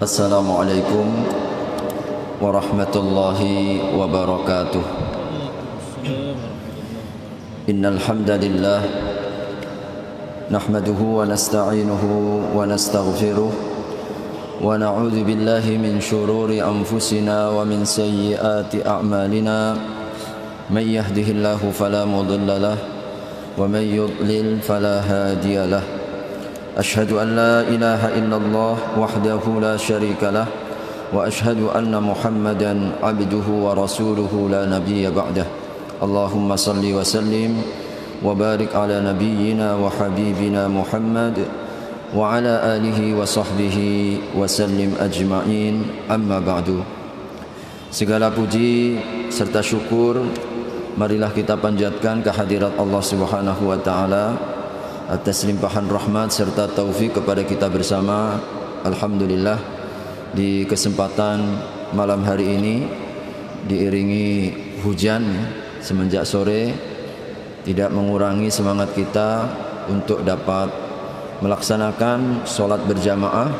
Assalamualaikum warahmatullahi wabarakatuh. Innal hamdalillah nahmaduhu wa nasta'inuhu wa nastaghfiruh wa na'udzu billahi min shururi anfusina wa min sayyiati a'malina. May yahdihillahu fala mudilla lahu wa may yudlil fala hadiya lahu. أشهد أن لا إله إلا الله وحده لا شريك له وأشهد أن محمدا عبده ورسوله لا نبي بعده. اللهم صل وسلم وبارك على نبينا وحبيبنا محمد وعلى آله وصحبه وسلم أجمعين. أما بعد. Segala puji serta syukur marilah kita panjatkan kehadirat Allah Subhanahu wa taala atas limpahan rahmat serta taufik kepada kita bersama. Alhamdulillah, di kesempatan malam hari ini diiringi hujan semenjak sore, tidak mengurangi semangat kita untuk dapat melaksanakan sholat berjamaah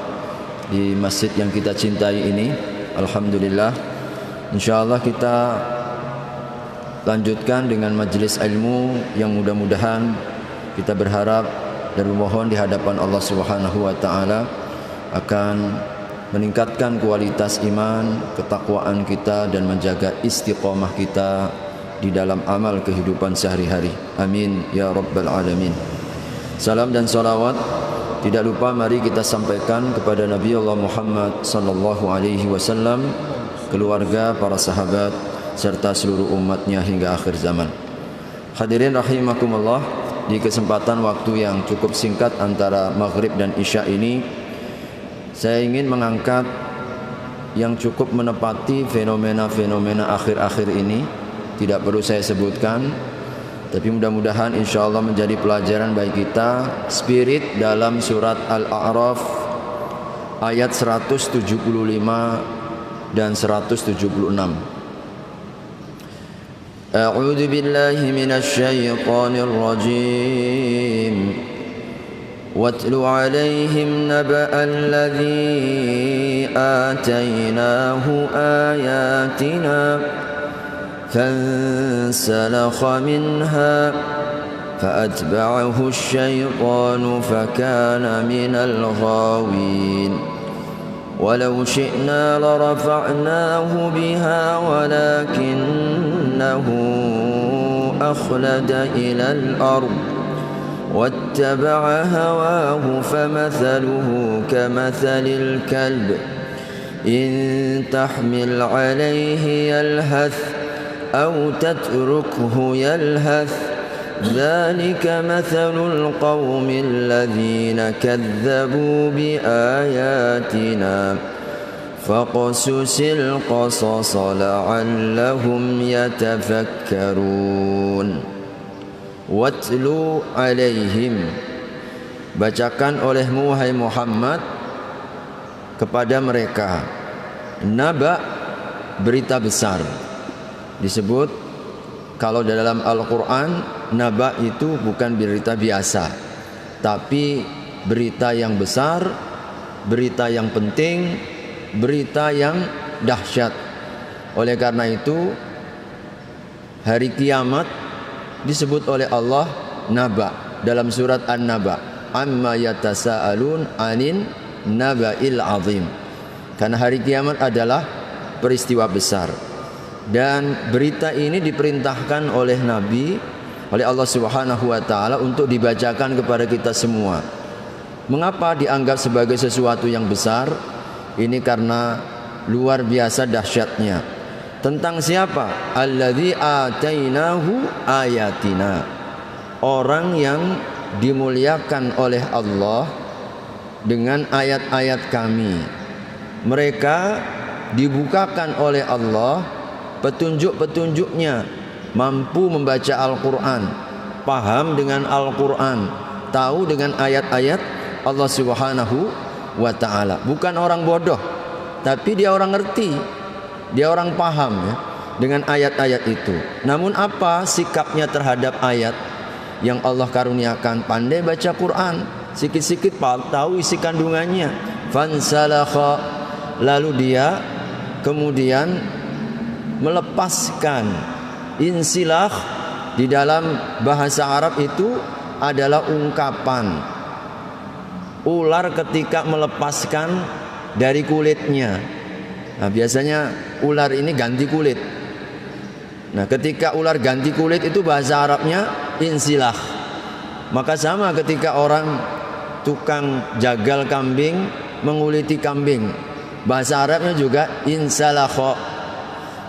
di masjid yang kita cintai ini. Alhamdulillah, insyaallah kita lanjutkan dengan majelis ilmu yang mudah-mudahan kita berharap dan memohon di hadapan Allah Subhanahu wa taala akan meningkatkan kualitas iman, ketakwaan kita dan menjaga istiqamah kita di dalam amal kehidupan sehari-hari. Amin ya rabbal alamin. Salam dan salawat tidak lupa mari kita sampaikan kepada Nabi Allah Muhammad sallallahu alaihi wasallam, keluarga, para sahabat serta seluruh umatnya hingga akhir zaman. Hadirin rahimakumullah, di kesempatan waktu yang cukup singkat antara maghrib dan isya ini, saya ingin mengangkat yang cukup menepati fenomena-fenomena akhir-akhir ini. Tidak perlu saya sebutkan, tapi mudah-mudahan insyaallah menjadi pelajaran bagi kita. Spirit dalam surat Al-A'raf ayat 175 dan 176. أعوذ بالله من الشيطان الرجيم واتل عليهم نبأ الذي آتيناه آياتنا فانسلخ منها فأتبعه الشيطان فكان من الغاوين ولو شئنا لرفعناه بها ولكنه أخلد إلى الأرض واتبع هواه فمثله كمثل الكلب إن تحمل عليه يلهث أو تتركه يلهث ذلك مثل القوم الذين كذبوا بآياتنا فاقصص القصص لعلهم يتفكرون. Watlu alaihim, bacakan olehmu wahai Muhammad kepada mereka, naba, berita besar. Disebut kalau dalam Al-Quran, naba itu bukan berita biasa, tapi berita yang besar, berita yang penting, berita yang dahsyat. Oleh karena itu, hari kiamat disebut oleh Allah naba dalam surat An-Naba, amma yatasaalun anin naba'il azim. Karena hari kiamat adalah peristiwa besar. Dan berita ini diperintahkan oleh Nabi, oleh Allah Subhanahu wa taala untuk dibacakan kepada kita semua. Mengapa dianggap sebagai sesuatu yang besar? Ini karena luar biasa dahsyatnya. Tentang siapa? Alladzi atainahu ayatina. Orang yang dimuliakan oleh Allah dengan ayat-ayat kami. Mereka dibukakan oleh Allah petunjuk-petunjuknya, mampu membaca Al-Quran, paham dengan Al-Quran, tahu dengan ayat-ayat Allah Subhanahu wa ta'ala. Bukan orang bodoh, tapi dia orang ngerti, dia orang paham ya, dengan ayat-ayat itu. Namun apa sikapnya terhadap ayat yang Allah karuniakan? Pandai baca Quran, sikit-sikit tahu isi kandungannya. Fansalakha, lalu dia kemudian melepaskan. Insilah di dalam bahasa Arab itu adalah ungkapan ular ketika melepaskan dari kulitnya. Nah, biasanya ular ini ganti kulit. Nah, ketika ular ganti kulit itu bahasa Arabnya insilah. Maka sama ketika orang tukang jagal kambing menguliti kambing, bahasa Arabnya juga insalakho,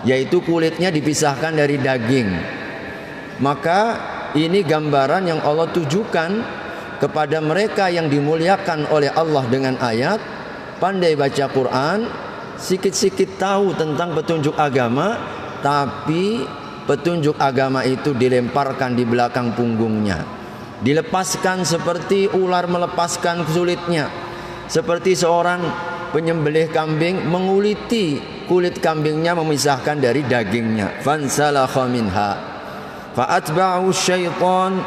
yaitu kulitnya dipisahkan dari daging. Maka ini gambaran yang Allah tujukan kepada mereka yang dimuliakan oleh Allah dengan ayat, pandai baca Quran, sikit-sikit tahu tentang petunjuk agama, tapi petunjuk agama itu dilemparkan di belakang punggungnya, dilepaskan seperti ular melepaskan kulitnya, seperti seorang penyembelih kambing menguliti kulit kambingnya, memisahkan dari dagingnya. Fansalakha minha fa'atba'u syaitan,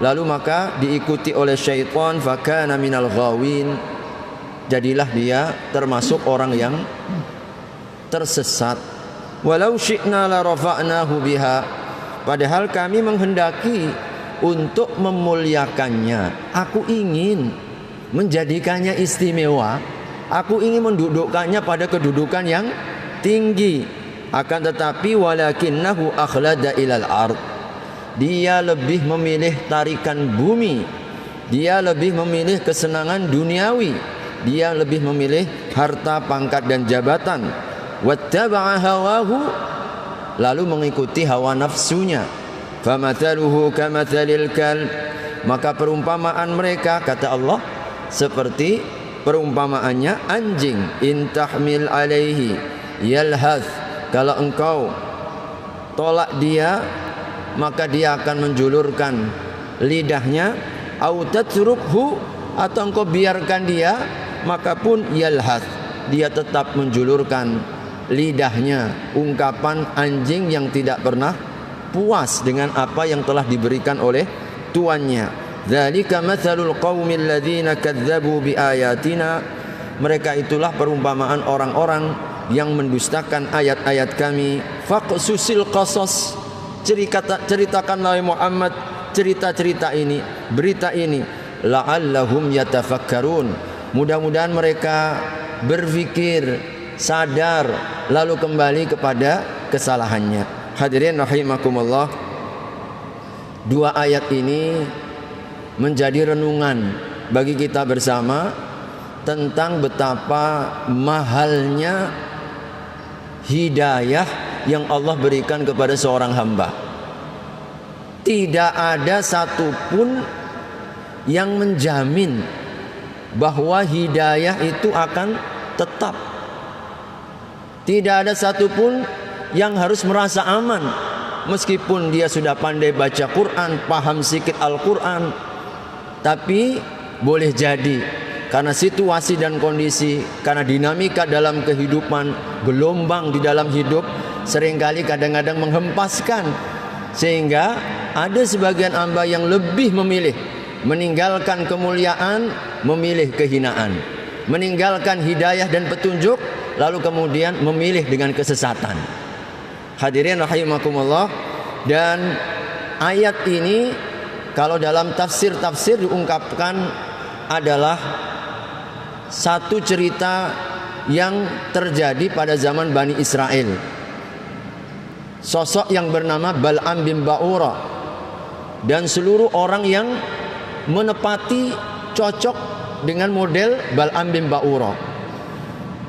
lalu maka diikuti oleh syaitan. Fakana minal ghawin, jadilah dia termasuk orang yang tersesat. Walau syi'na la rafa'nahu biha, padahal kami menghendaki untuk memuliakannya. Aku ingin menjadikannya istimewa, aku ingin mendudukkannya pada kedudukan yang tinggi. Akan tetapi walakinnahu akhlada ilal ard, dia lebih memilih tarikan bumi, dia lebih memilih kesenangan duniawi, dia lebih memilih harta, pangkat dan jabatan. Wattaba'a hawahu, lalu mengikuti hawa nafsunya. Famathaluhu kamathalil kalb, maka perumpamaan mereka, kata Allah, seperti perumpamaannya anjing. In tahmil alaihi yalhath, kalau engkau tolak dia maka dia akan menjulurkan lidahnya. Au tatrukhu, atau engkau biarkan dia, maka pun yalhath, dia tetap menjulurkan lidahnya. Ungkapan anjing yang tidak pernah puas dengan apa yang telah diberikan oleh tuannya. Dzalika matsalul qaumil ladzina kadzdzabu biayatina, mereka itulah perumpamaan orang-orang yang mendustakan ayat-ayat kami. Faqsusil qasas, ceritakanlah Muhammad cerita-cerita ini, berita ini. La'allahum yatafakkarun, mudah-mudahan mereka berpikir, sadar, lalu kembali kepada kesalahannya. Hadirin rahimakumullah, dua ayat ini menjadi renungan bagi kita bersama tentang betapa mahalnya hidayah yang Allah berikan kepada seorang hamba. Tidak ada satupun yang menjamin bahwa hidayah itu akan tetap. Tidak ada satupun yang harus merasa aman meskipun dia sudah pandai baca Quran, paham sikit Al-Quran. Tapi boleh jadi karena situasi dan kondisi, karena dinamika dalam kehidupan, gelombang di dalam hidup seringkali kadang-kadang menghempaskan, sehingga ada sebagian hamba yang lebih memilih meninggalkan kemuliaan, memilih kehinaan, meninggalkan hidayah dan petunjuk, lalu kemudian memilih dengan kesesatan. Hadirin rahimakumullah, dan ayat ini kalau dalam tafsir-tafsir diungkapkan adalah satu cerita yang terjadi pada zaman Bani Israel. Sosok yang bernama Bal'am bin Ba'ura dan seluruh orang yang menepati, cocok dengan model Bal'am bin Ba'ura,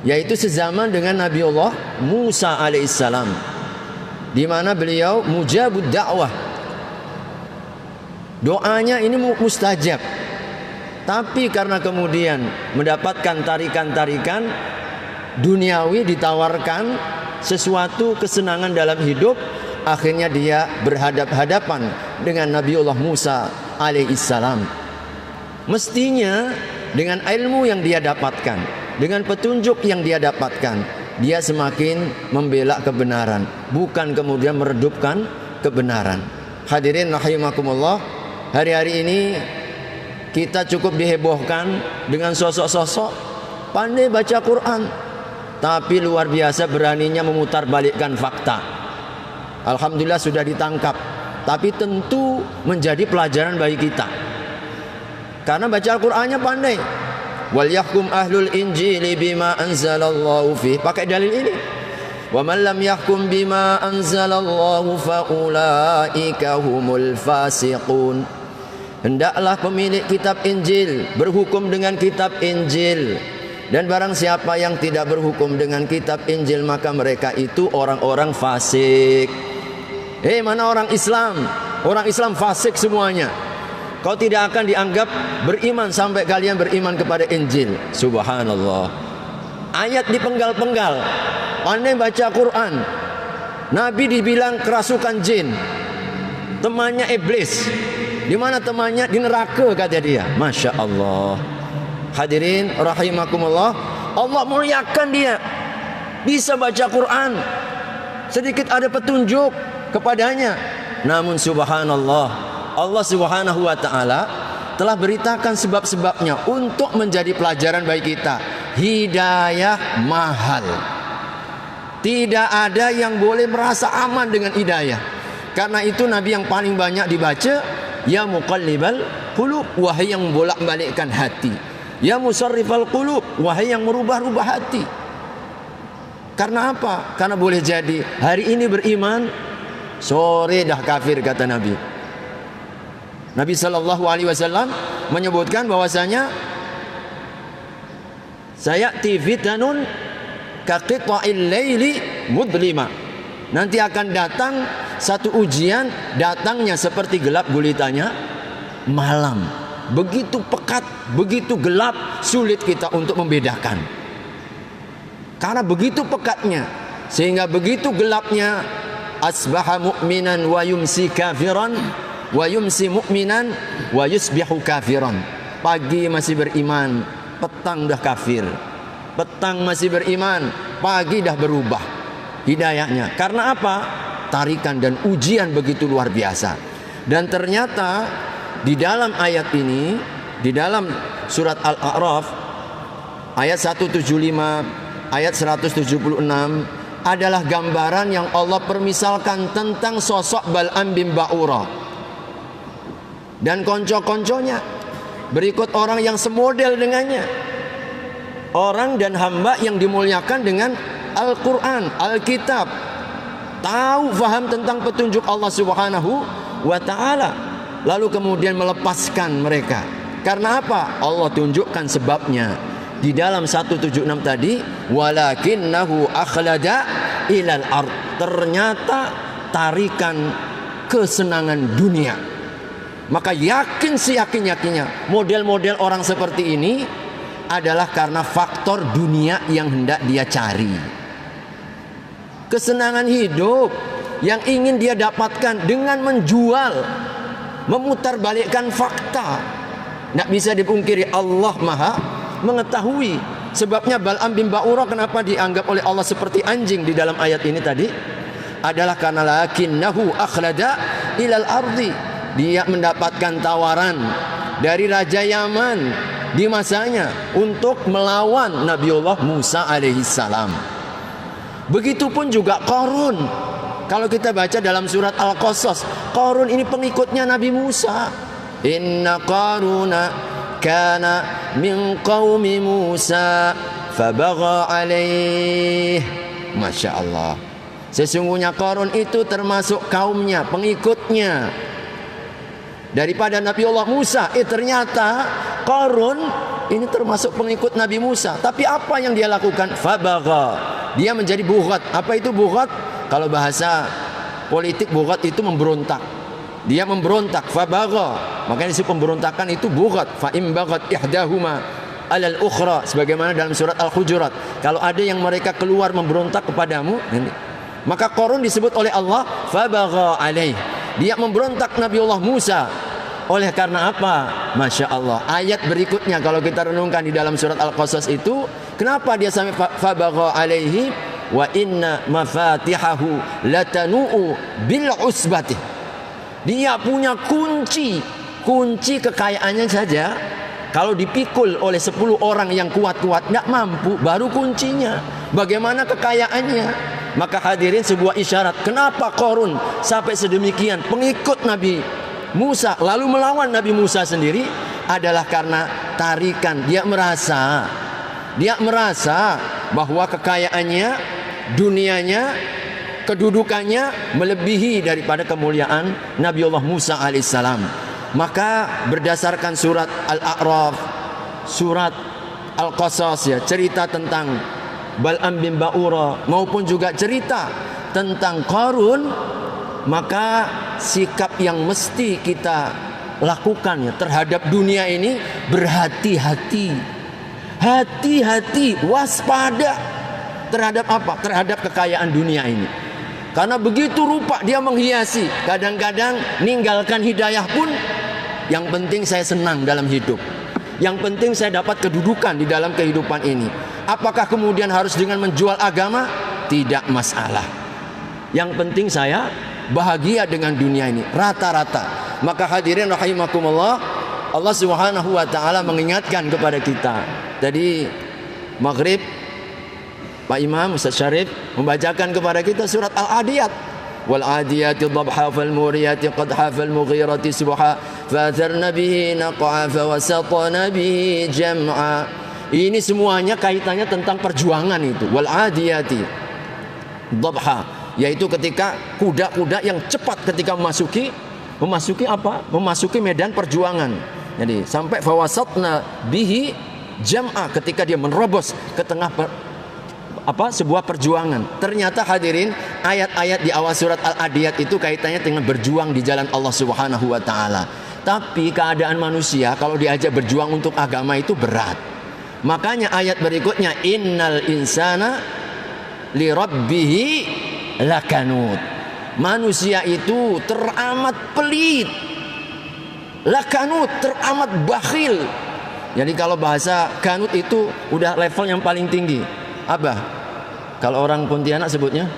yaitu sezaman dengan Nabiullah Musa alaihissalam, di mana beliau mujabud dakwah, doanya ini mustajab. Tapi karena kemudian mendapatkan tarikan-tarikan duniawi, ditawarkan sesuatu kesenangan dalam hidup, akhirnya dia berhadap-hadapan dengan Nabiullah Musa alaihissalam. Mestinya dengan ilmu yang dia dapatkan, dengan petunjuk yang dia dapatkan, dia semakin membela kebenaran, bukan kemudian meredupkan kebenaran. Hadirin rahimakumullah, hari-hari ini kita cukup dihebohkan dengan sosok-sosok pandai baca Quran, tapi luar biasa beraninya memutarbalikkan fakta. Alhamdulillah sudah ditangkap, tapi tentu menjadi pelajaran bagi kita. Karena baca Al-Qur'annya pandai. Wal yahkum ahlul injili bima anzalallahu fi. Pakai dalil ini. Wa man lam yahkum bima anzalallahu fa ulaika humul fasiqun. Hendaklah pemilik kitab Injil berhukum dengan kitab Injil, dan barang siapa yang tidak berhukum dengan kitab Injil maka mereka itu orang-orang fasik. Mana orang Islam? Orang Islam fasik semuanya. Kau tidak akan dianggap beriman sampai kalian beriman kepada Injil. Subhanallah. Ayat dipenggal-penggal. Pandai baca Quran. Nabi dibilang kerasukan jin, temannya iblis. Di mana temannya? Di neraka kata dia. Masya Allah. Hadirin rahimakumullah, Allah muliakan dia. Bisa baca Quran, sedikit ada petunjuk kepadanya. Namun subhanallah, Allah subhanahu wa ta'ala telah beritakan sebab-sebabnya untuk menjadi pelajaran bagi kita. Hidayah mahal. Tidak ada yang boleh merasa aman dengan hidayah. Karena itu Nabi yang paling banyak dibaca, ya muqallibal qulub, wahai yang bolak-balikkan hati. Ya musarrifal qulub, wahai yang merubah-rubah hati. Karena apa? Karena boleh jadi hari ini beriman, sore dah kafir, kata Nabi. Nabi SAW menyebutkan bahwasanya sayati fitanun kaqita'il laili mudlima. Nanti akan datang satu ujian, datangnya seperti gelap gulitanya malam. Begitu pekat, begitu gelap, sulit kita untuk membedakan. Karena begitu pekatnya, sehingga begitu gelapnya, asbaha mu'minan wa yumsi kafiran, wa yumsi mu'minan wa yusbihu kafiran. Pagi masih beriman, petang dah kafir. Petang masih beriman, pagi dah berubah hidayahnya. Karena apa? Tarikan dan ujian begitu luar biasa. Dan ternyata di dalam ayat ini, di dalam surat Al-A'raf ayat 175, ayat 176 adalah gambaran yang Allah permisalkan tentang sosok Bal'am bin Ba'ura dan konco-konconya. Berikut orang yang semodel dengannya, orang dan hamba yang dimuliakan dengan Al-Quran, Alkitab, tahu faham tentang petunjuk Allah Subhanahu wa ta'ala, lalu kemudian melepaskan mereka. Karena apa? Allah tunjukkan sebabnya di dalam 176 tadi, walakinnahu akhlada ilal ard. Ternyata tarikan kesenangan dunia. Maka yakin seyakin-yakinnya model-model orang seperti ini adalah karena faktor dunia yang hendak dia cari. Kesenangan hidup yang ingin dia dapatkan dengan menjual, memutarbalikkan fakta. Tidak bisa dipungkiri, Allah Maha mengetahui. Sebabnya Bal'am bin Ba'ura kenapa dianggap oleh Allah seperti anjing di dalam ayat ini tadi, adalah karena lakinnahu akhlada ilal ardi. Dia mendapatkan tawaran dari Raja Yaman di masanya untuk melawan Nabiullah Musa alaihissalam. Begitupun juga Qarun. Kalau kita baca dalam surat Al-Qasas, Qarun ini pengikutnya Nabi Musa. Inna Qaruna kana min qaumi Musa fabagha alaih. Masya Allah. Sesungguhnya Qarun itu termasuk kaumnya, pengikutnya daripada Nabi Allah Musa. Ternyata Qarun ini termasuk pengikut Nabi Musa. Tapi apa yang dia lakukan? Fabagha. Dia menjadi bughat. Apa itu bughat? Kalau bahasa politik, bughat itu memberontak. Dia memberontak. Fabagha. Makanya disebut pemberontakan itu bughat. Fa im baghat ihdahuma alal ukhra, sebagaimana dalam surat Al-Hujurat. Kalau ada yang mereka keluar memberontak kepadamu, maka Qarun disebut oleh Allah fabagha alaih. Dia memberontak Nabiullah Musa. Oleh karena apa? Masya Allah. Ayat berikutnya kalau kita renungkan di dalam surat Al-Qasas itu, kenapa dia sampai fabagha alaihi wa inna mafatihahu latanu'u bil usbatih. Dia punya kunci kekayaannya saja kalau dipikul oleh 10 orang yang kuat-kuat tidak mampu, baru kuncinya. bagaimana kekayaannya. Maka hadirin sebuah isyarat kenapa Qarun sampai sedemikian pengikut Nabi Musa lalu melawan Nabi Musa sendiri adalah karena tarikan. Dia merasa bahwa kekayaannya, dunianya, kedudukannya melebihi daripada kemuliaan Nabiullah Musa alaihissalam. Maka berdasarkan surat Al-A'raf, surat Al-Qasas, ya, cerita tentang Bal'am bin Ba'ura maupun juga cerita tentang Qarun, maka sikap yang mesti kita lakukan ya terhadap dunia ini berhati-hati. Hati-hati, waspada terhadap apa? Terhadap kekayaan dunia ini. Karena begitu rupa dia menghiasi, kadang-kadang ninggalkan hidayah pun. Yang penting saya senang dalam hidup, yang penting saya dapat kedudukan di dalam kehidupan ini. Apakah kemudian harus dengan menjual agama? Tidak masalah. Yang penting saya bahagia dengan dunia ini, rata-rata. Maka hadirin rahimakumullah, Allah Subhanahu wa taala mengingatkan kepada kita. Tadi maghrib Pak Imam Ustaz Syarif membacakan kepada kita surat Al-Adiyat. Wal adiyati dhabha fal muriyati qadha fal mughirati subha fatharna bihi naq'a fa wasatna bihi jam'a. Ini semuanya kaitannya tentang perjuangan itu. Wal adiyati dhabha, yaitu ketika kuda-kuda yang cepat ketika memasuki apa? Memasuki medan perjuangan. Jadi sampai fawasatna bihi jam'a, ketika dia menerobos ke tengah sebuah perjuangan. Ternyata hadirin, ayat-ayat di awal surat Al-Adiyat itu kaitannya dengan berjuang di jalan Allah Subhanahu wa taala. Tapi keadaan manusia kalau diajak berjuang untuk agama itu berat. Makanya ayat berikutnya innal insana li rabbihi lakanut. Manusia itu teramat pelit. Lakanut, teramat bakhil. Jadi kalau bahasa kanut itu udah level yang paling tinggi. Apa? Kalau orang Pontianak sebutnya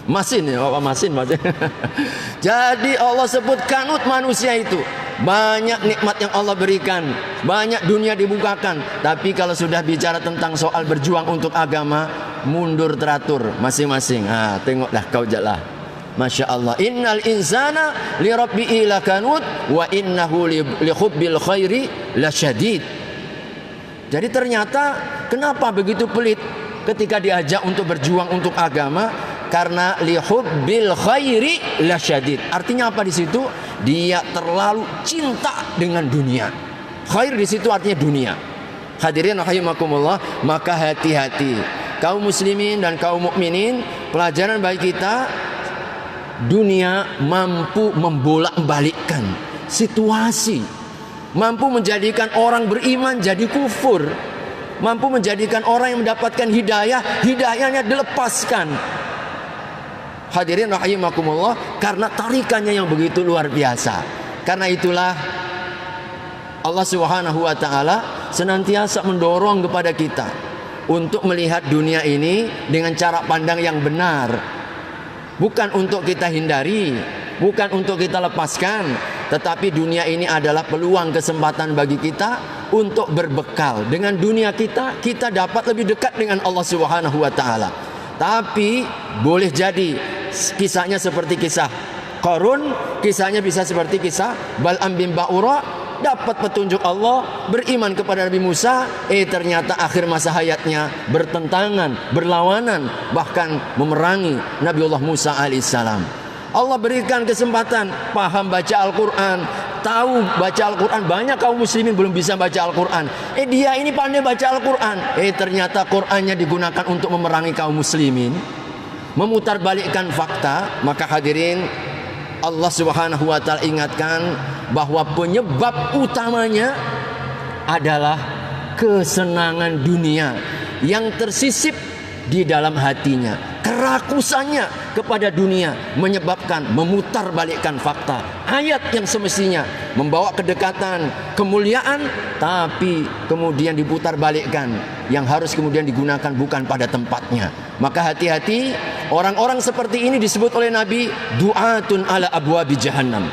masin ya, masin. Jadi Allah sebut kanut manusia itu. Banyak nikmat yang Allah berikan, banyak dunia dibukakan, tapi kalau sudah bicara tentang soal berjuang untuk agama, mundur teratur masing-masing. Tengoklah kau jalah. Masya Allah. Innal insana li rabbihi lakanut wa innahu li hubbil khairi lasyadid. Jadi ternyata kenapa begitu pelit ketika diajak untuk berjuang untuk agama? Karena li hubbil khairi lasyadid. Artinya apa di situ? Dia terlalu cinta dengan dunia. Khair di situ artinya dunia. Hadirin rahimakumullah, maka hati-hati kaum muslimin dan kaum mukminin. Pelajaran bagi kita, dunia mampu membolak-balikkan situasi, mampu menjadikan orang beriman jadi kufur, mampu menjadikan orang yang mendapatkan hidayahnya dilepaskan. Hadirin rahimakumullah, karena tarikannya yang begitu luar biasa. Karena itulah Allah Subhanahu wa taala senantiasa mendorong kepada kita untuk melihat dunia ini dengan cara pandang yang benar. Bukan untuk kita hindari, bukan untuk kita lepaskan, tetapi dunia ini adalah peluang kesempatan bagi kita untuk berbekal. Dengan dunia kita dapat lebih dekat dengan Allah Subhanahu wa taala. Tapi boleh jadi kisahnya seperti kisah Qarun, kisahnya bisa seperti kisah Bal'am bin Ba'ura, dapat petunjuk Allah, beriman kepada Nabi Musa, ternyata akhir masa hayatnya bertentangan, berlawanan, bahkan memerangi Nabiullah Musa alaihissalam. Allah berikan kesempatan paham baca Al-Quran, tahu baca Al-Quran. Banyak kaum muslimin belum bisa baca Al-Quran. Dia ini pandai baca Al-Quran. Ternyata Qurannya digunakan untuk memerangi kaum muslimin, memutarbalikkan fakta. Maka hadirin, Allah Subhanahu wa taala ingatkan bahwa penyebab utamanya adalah kesenangan dunia yang tersisip di dalam hatinya. Kerakusannya kepada dunia menyebabkan memutarbalikkan fakta. Ayat yang semestinya membawa kedekatan, kemuliaan, tapi kemudian diputarbalikkan. Yang harus kemudian digunakan bukan pada tempatnya. Maka hati-hati, orang-orang seperti ini disebut oleh Nabi du'atun ala abwabi jahannam.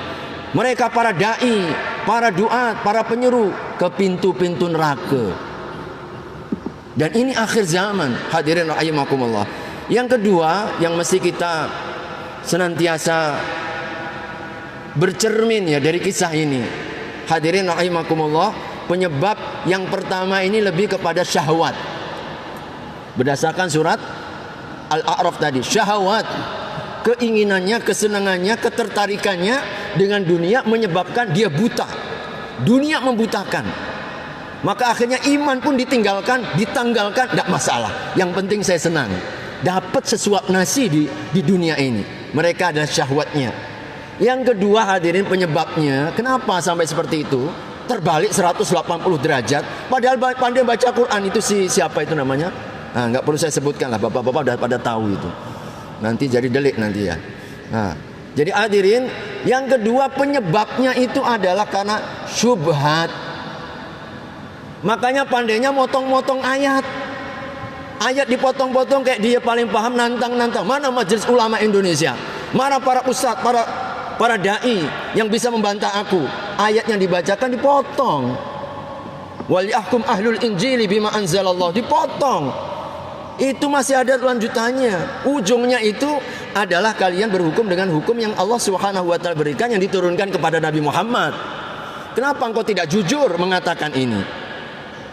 Mereka para da'i, para duat, para penyeru ke pintu-pintu neraka. Dan ini akhir zaman, hadirin rahimakumullah. Yang kedua yang mesti kita senantiasa bercermin ya dari kisah ini, hadirin rahimakumullah, penyebab yang pertama ini lebih kepada syahwat. Berdasarkan surat Al-A'raf tadi, syahwat, keinginannya, kesenangannya, ketertarikannya dengan dunia menyebabkan dia buta. Dunia membutakan. Maka akhirnya iman pun ditinggalkan, ditanggalkan, tidak masalah. Yang penting saya senang, dapat sesuap nasi di dunia ini. Mereka adalah syahwatnya. Yang kedua hadirin penyebabnya, kenapa sampai seperti itu? Terbalik 180 derajat. Padahal pandai baca Quran itu siapa itu namanya? Nah, nggak perlu saya sebutkan lah, bapak-bapak udah pada tahu itu. Nanti jadi delik nanti ya. Nah, jadi hadirin, yang kedua penyebabnya itu adalah karena syubhat. Makanya pandainya motong-motong ayat. Ayat dipotong-potong kayak dia paling paham, nantang-nantang. Mana majelis ulama Indonesia? Mana para ustadz, para dai yang bisa membantah aku? Ayat yang dibacakan dipotong. Wal yahkum ahlul injili bima anzalallah, dipotong. Itu masih ada lanjutannya. Ujungnya itu adalah kalian berhukum dengan hukum yang Allah Subhanahu wa taala berikan, yang diturunkan kepada Nabi Muhammad. Kenapa engkau tidak jujur mengatakan ini?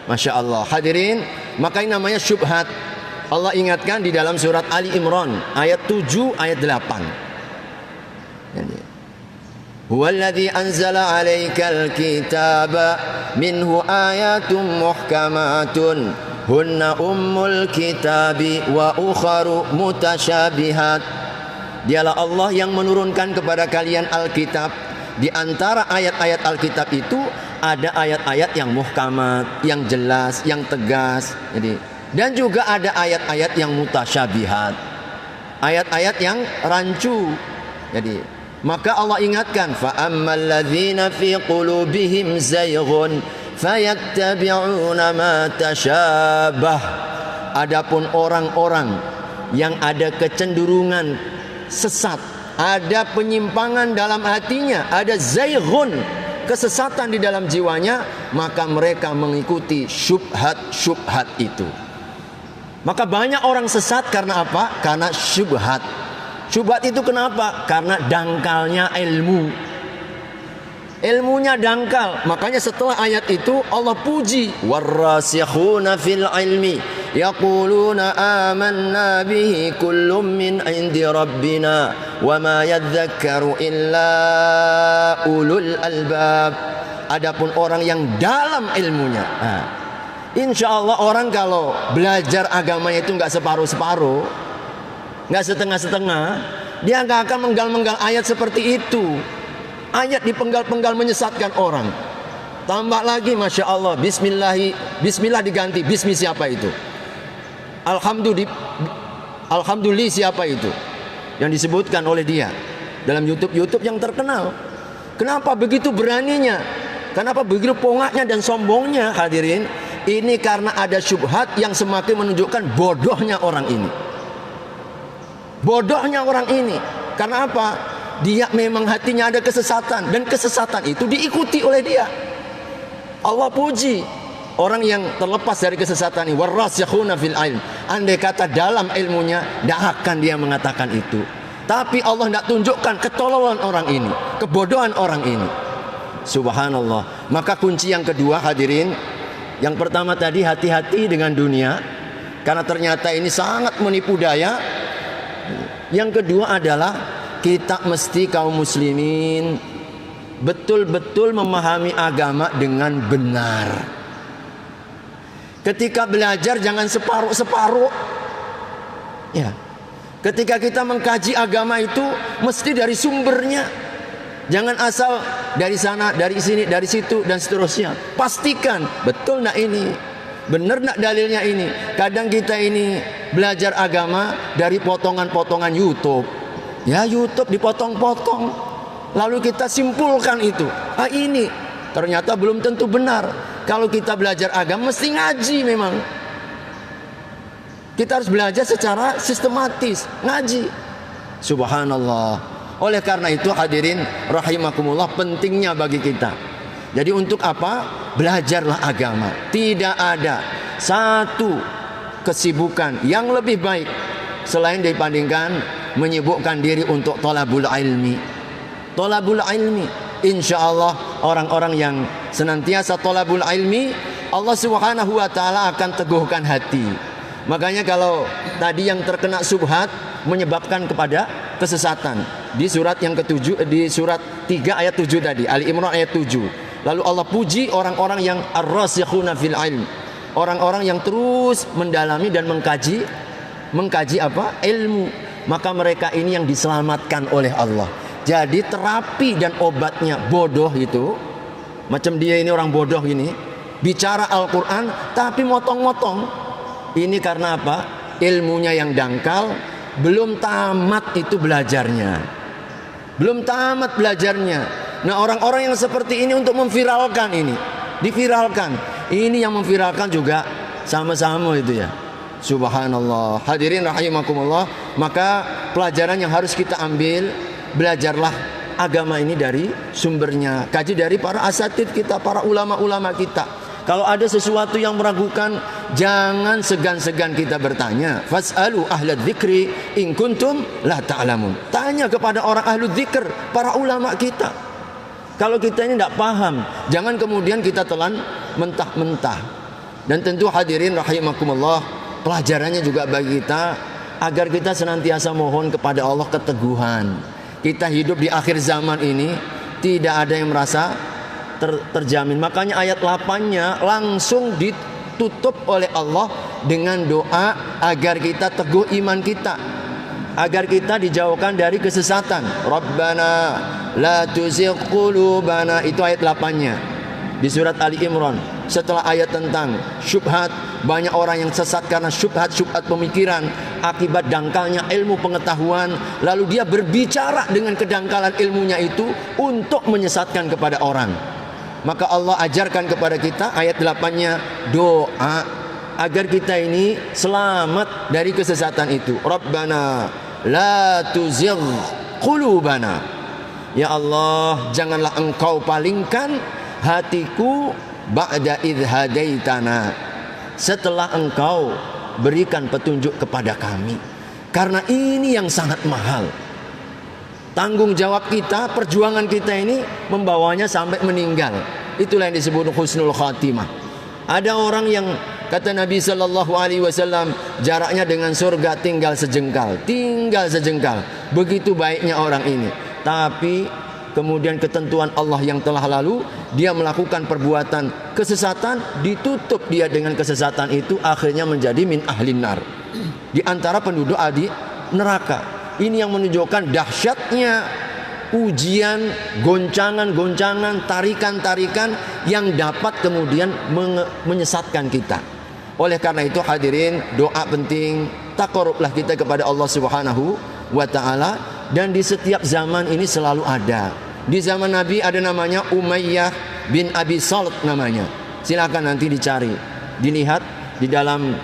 Masya Allah, hadirin, maka ini namanya syubhat. Allah ingatkan di dalam surat Ali Imran ayat 7 ayat 8. Huwallazi anzala 'alaikal kitaba minhu ayatun muhkamatun hunna ummul kitabi wa ukharu mutasyabihat. Dialah Allah yang menurunkan kepada kalian Alkitab. Di antara ayat-ayat Alkitab itu ada ayat-ayat yang muhkamat, yang jelas, yang tegas. Jadi, dan juga ada ayat-ayat yang mutasyabihat, ayat-ayat yang rancu. Jadi, maka Allah ingatkan, fa ammal ladzina fi qulubihim zayghun fayattabi'una ma tasyabah. Adapun orang-orang yang ada kecenderungan sesat, ada penyimpangan dalam hatinya, ada zayghun, kesesatan di dalam jiwanya, maka mereka mengikuti syubhat-syubhat itu. Maka banyak orang sesat karena apa? Karena syubhat. Syubhat itu kenapa? Karena dangkalnya ilmu. Ilmunya dangkal. Makanya setelah ayat itu Allah puji, warrasikhuna fil ilmi yaquluna amanna bihi kullum min indi rabbina wa ma yadzakkaru illa ulul albab. Adapun orang yang dalam ilmunya, insya Allah orang kalau belajar agamanya itu nggak separuh-separuh, nggak setengah-setengah, dia nggak akan menggal-menggal ayat seperti itu. Ayat dipenggal-penggal menyesatkan orang. Tambah lagi, masya Allah, Bismillah diganti Bismi siapa itu? Alhamdulillah siapa itu? Yang disebutkan oleh dia dalam YouTube yang terkenal. Kenapa begitu beraninya? Kenapa begitu pongaknya dan sombongnya, hadirin? Ini karena ada syubhat yang semakin menunjukkan bodohnya orang ini. Bodohnya orang ini. Karena apa? Dia memang hatinya ada kesesatan, dan kesesatan itu diikuti oleh dia. Allah puji orang yang terlepas dari kesesatan ini, warrasikhuna fil ilm. Andai kata dalam ilmunya, tidak akan dia mengatakan itu. Tapi Allah tidak tunjukkan ketololan orang ini, kebodohan orang ini. Subhanallah. Maka kunci yang kedua, hadirin, yang pertama tadi hati-hati dengan dunia, karena ternyata ini sangat menipu daya. Yang kedua adalah kita mesti kaum muslimin betul-betul memahami agama dengan benar. Ketika belajar jangan separuh-separuh. Ya. Ketika kita mengkaji agama itu mesti dari sumbernya. Jangan asal dari sana, dari sini, dari situ dan seterusnya. Pastikan betul nak ini, benar nak dalilnya ini. Kadang kita ini belajar agama dari potongan-potongan YouTube. Ya, YouTube dipotong-potong, lalu kita simpulkan itu. Ini ternyata belum tentu benar. Kalau kita belajar agama mesti ngaji memang. Kita harus belajar secara sistematis, ngaji. Subhanallah. Oleh karena itu hadirin rahimakumullah, pentingnya bagi kita. Jadi untuk apa? Belajarlah agama. Tidak ada satu kesibukan yang lebih baik selain dibandingkan menyibukkan diri untuk thalabul ilmi. Thalabul ilmi, insya Allah orang-orang yang senantiasa thalabul ilmi, Allah Subhanahu wa ta'ala akan teguhkan hati. Makanya kalau tadi yang terkena subhat menyebabkan kepada kesesatan, di surat yang ke-7, di surat 3 ayat 7 tadi, Ali Imran ayat 7. Lalu Allah puji orang-orang yang ar-rasikhuna fil ilm, orang-orang yang terus mendalami dan mengkaji apa? Ilmu. Maka mereka ini yang diselamatkan oleh Allah. Jadi terapi dan obatnya bodoh itu, macam dia ini orang bodoh ini, bicara Al-Quran tapi motong-motong. Ini karena apa? Ilmunya yang dangkal, belum tamat itu belajarnya. Belum tamat belajarnya. Nah, orang-orang yang seperti ini untuk memviralkan ini, diviralkan. Ini yang memviralkan juga sama-sama itu ya. Subhanallah. Hadirin rahimakumullah. Maka pelajaran yang harus kita ambil, belajarlah agama ini dari sumbernya. Kaji dari para asatid kita, para ulama-ulama kita. Kalau ada sesuatu yang meragukan, jangan segan-segan kita bertanya. Fas'alu ahlad dzikri in kuntum la ta'lamun. Tanya kepada orang ahlu dzikr, para ulama kita. Kalau kita ini tidak paham, jangan kemudian kita telan mentah-mentah. Dan tentu hadirin rahimakumullah, pelajarannya juga bagi kita agar kita senantiasa mohon kepada Allah keteguhan. Kita hidup di akhir zaman ini, tidak ada yang merasa terjamin. Makanya ayat 8-nya langsung ditutup oleh Allah dengan doa agar kita teguh iman kita, agar kita dijauhkan dari kesesatan. Rabbana la tuzigh qulubana, itu ayat 8-nya di surat Ali Imran. Setelah ayat tentang syubhat, banyak orang yang sesat karena syubhat pemikiran akibat dangkalnya ilmu pengetahuan, lalu dia berbicara dengan kedangkalan ilmunya itu untuk menyesatkan kepada orang. Maka Allah ajarkan kepada kita ayat 8-nya doa agar kita ini selamat dari kesesatan itu. Rabbana la tuzigh qulubana, ya Allah, janganlah engkau palingkan hatiku ba'da idh hadaitana, setelah engkau berikan petunjuk kepada kami. Karena ini yang sangat mahal. Tanggung jawab kita, perjuangan kita ini membawanya sampai meninggal. Itulah yang disebut husnul khatimah. Ada orang yang kata Nabi sallallahu alaihi wasallam, jaraknya dengan surga tinggal sejengkal, tinggal sejengkal. Begitu baiknya orang ini. Tapi kemudian ketentuan Allah yang telah lalu, dia melakukan perbuatan kesesatan, ditutup dia dengan kesesatan itu, akhirnya menjadi min ahlin nar, di antara penduduk adi neraka. Ini yang menunjukkan dahsyatnya ujian, goncangan-goncangan, tarikan-tarikan yang dapat kemudian menyesatkan kita. Oleh karena itu hadirin, doa penting, taqarrublah kita kepada Allah Subhanahu wa ta'ala. Dan di setiap zaman ini selalu ada. Di zaman Nabi ada namanya Umayyah bin Abi Salt namanya. Silakan nanti dicari, dilihat di dalam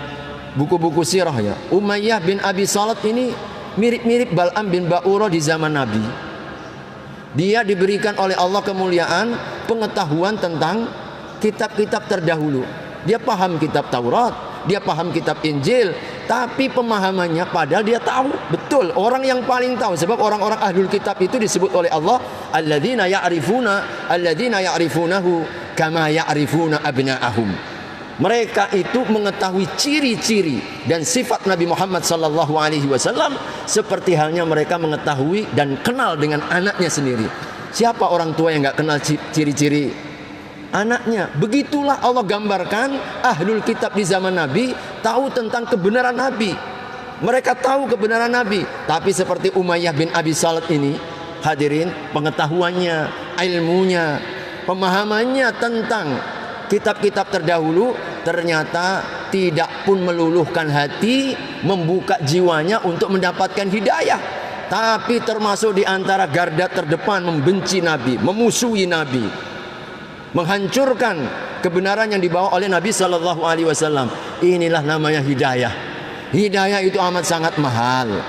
buku-buku sirah ya. Umayyah bin Abi Salt ini mirip-mirip Bal'am bin Ba'urah di zaman Nabi. Dia diberikan oleh Allah kemuliaan, pengetahuan tentang kitab-kitab terdahulu. Dia paham kitab Taurat, dia paham kitab Injil, tapi pemahamannya padahal dia tahu betul, orang yang paling tahu. Sebab orang-orang ahlul kitab itu disebut oleh Allah alladzina ya'rifunahu kama ya'rifuna abna'ahum. Mereka itu mengetahui ciri-ciri dan sifat Nabi Muhammad sallallahu alaihi wasallam seperti halnya mereka mengetahui dan kenal dengan anaknya sendiri. Siapa orang tua yang enggak kenal ciri-ciri anaknya? Begitulah Allah gambarkan ahlul kitab di zaman Nabi tahu tentang kebenaran Nabi. Mereka tahu kebenaran Nabi, tapi seperti Umayyah bin Abi Salt ini, hadirin, pengetahuannya, ilmunya, pemahamannya tentang kitab-kitab terdahulu ternyata tidak pun meluluhkan hati, membuka jiwanya untuk mendapatkan hidayah, tapi termasuk di antara garda terdepan membenci Nabi, memusuhi Nabi, menghancurkan kebenaran yang dibawa oleh Nabi sallallahu alaihi wasallam. Inilah namanya hidayah. Hidayah itu amat sangat mahal.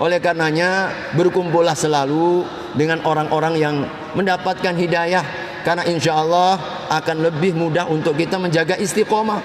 Oleh karenanya berkumpullah selalu dengan orang-orang yang mendapatkan hidayah, karena insya Allah akan lebih mudah untuk kita menjaga istiqomah.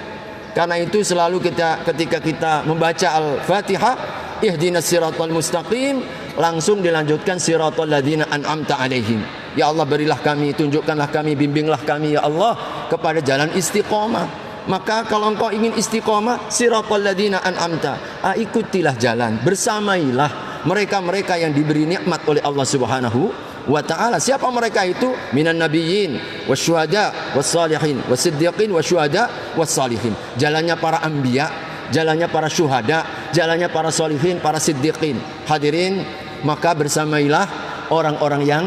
Karena itu selalu ketika kita membaca Al-Fatihah, ihdinas siratal mustaqim, langsung dilanjutkan siratal ladzina an'amta alaihim. Ya Allah, berilah kami, tunjukkanlah kami, bimbinglah kami ya Allah kepada jalan istiqomah. Maka kalau engkau ingin istiqomah, siratal ladzina an'amta, ikutilah jalan, bersamailah mereka-mereka yang diberi nikmat oleh Allah Subhanahu wa ta'ala. Siapa mereka itu? Minan nabiyyin wasyuhada wassalihin wasiddiqin wasyuhada wassalihin. Jalannya para anbiya, jalannya para syuhada, jalannya para solihin, para siddiqin. Hadirin, maka bersamailah orang-orang yang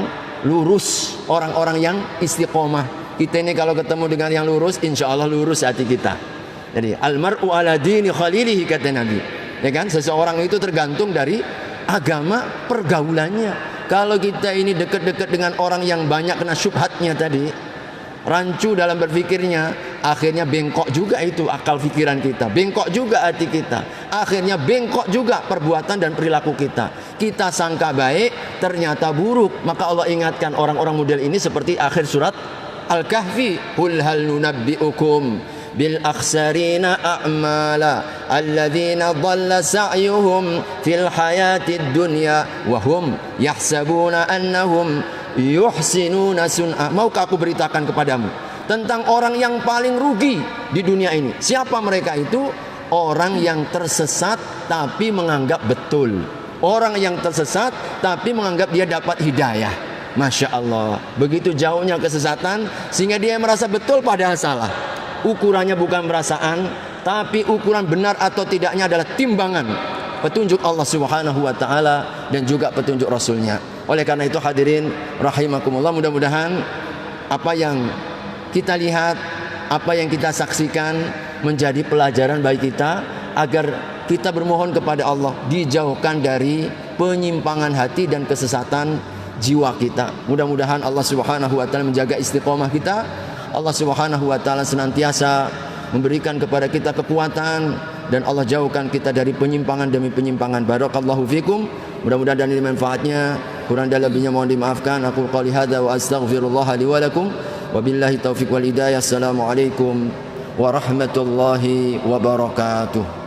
lurus, orang-orang yang istiqomah. Kita ini kalau ketemu dengan yang lurus, insya Allah lurus hati kita. Jadi almar'u ala dini khalilihi, kata Nabi. Ya kan? Seseorang itu tergantung dari agama pergaulannya. Kalau kita ini dekat-dekat dengan orang yang banyak kena syubhatnya tadi, rancu dalam berpikirnya, akhirnya bengkok juga itu akal pikiran kita, bengkok juga hati kita, akhirnya bengkok juga perbuatan dan perilaku kita. Kita sangka baik, ternyata buruk. Maka Allah ingatkan orang-orang model ini seperti akhir surat Al-Kahfi, qul hal nunabbi'ukum bil akhsarina a'mala alladzina dhalla sa'yuhum fil hayatid dunya wa hum yahsabuna annahum yuhsinuna sun'a. Maukah aku beritakan kepadamu tentang orang yang paling rugi di dunia ini? Siapa mereka itu? Orang yang tersesat tapi menganggap betul. Orang yang tersesat tapi menganggap dia dapat hidayah. Masya Allah, begitu jauhnya kesesatan sehingga dia merasa betul padahal salah. Ukurannya bukan perasaan, tapi ukuran benar atau tidaknya adalah timbangan petunjuk Allah Subhanahu wa ta'ala dan juga petunjuk Rasulnya. Oleh karena itu hadirin rahimakumullah, mudah-mudahan apa yang kita lihat, apa yang kita saksikan menjadi pelajaran bagi kita, agar kita bermohon kepada Allah dijauhkan dari penyimpangan hati dan kesesatan jiwa kita. Mudah-mudahan Allah Subhanahu wa ta'ala menjaga istiqomah kita. Allah Subhanahu wa ta'ala senantiasa memberikan kepada kita kekuatan, dan Allah jauhkan kita dari penyimpangan demi penyimpangan. Barakallahu fikum. Mudah-mudahan dari manfaatnya. Kurang dan lebihnya mohon dimaafkan. Aku qouli hadza wa astaghfirullah li wa lakum. Wabillahi taufiq wal hidayah. Assalamualaikum warahmatullahi wabarakatuh.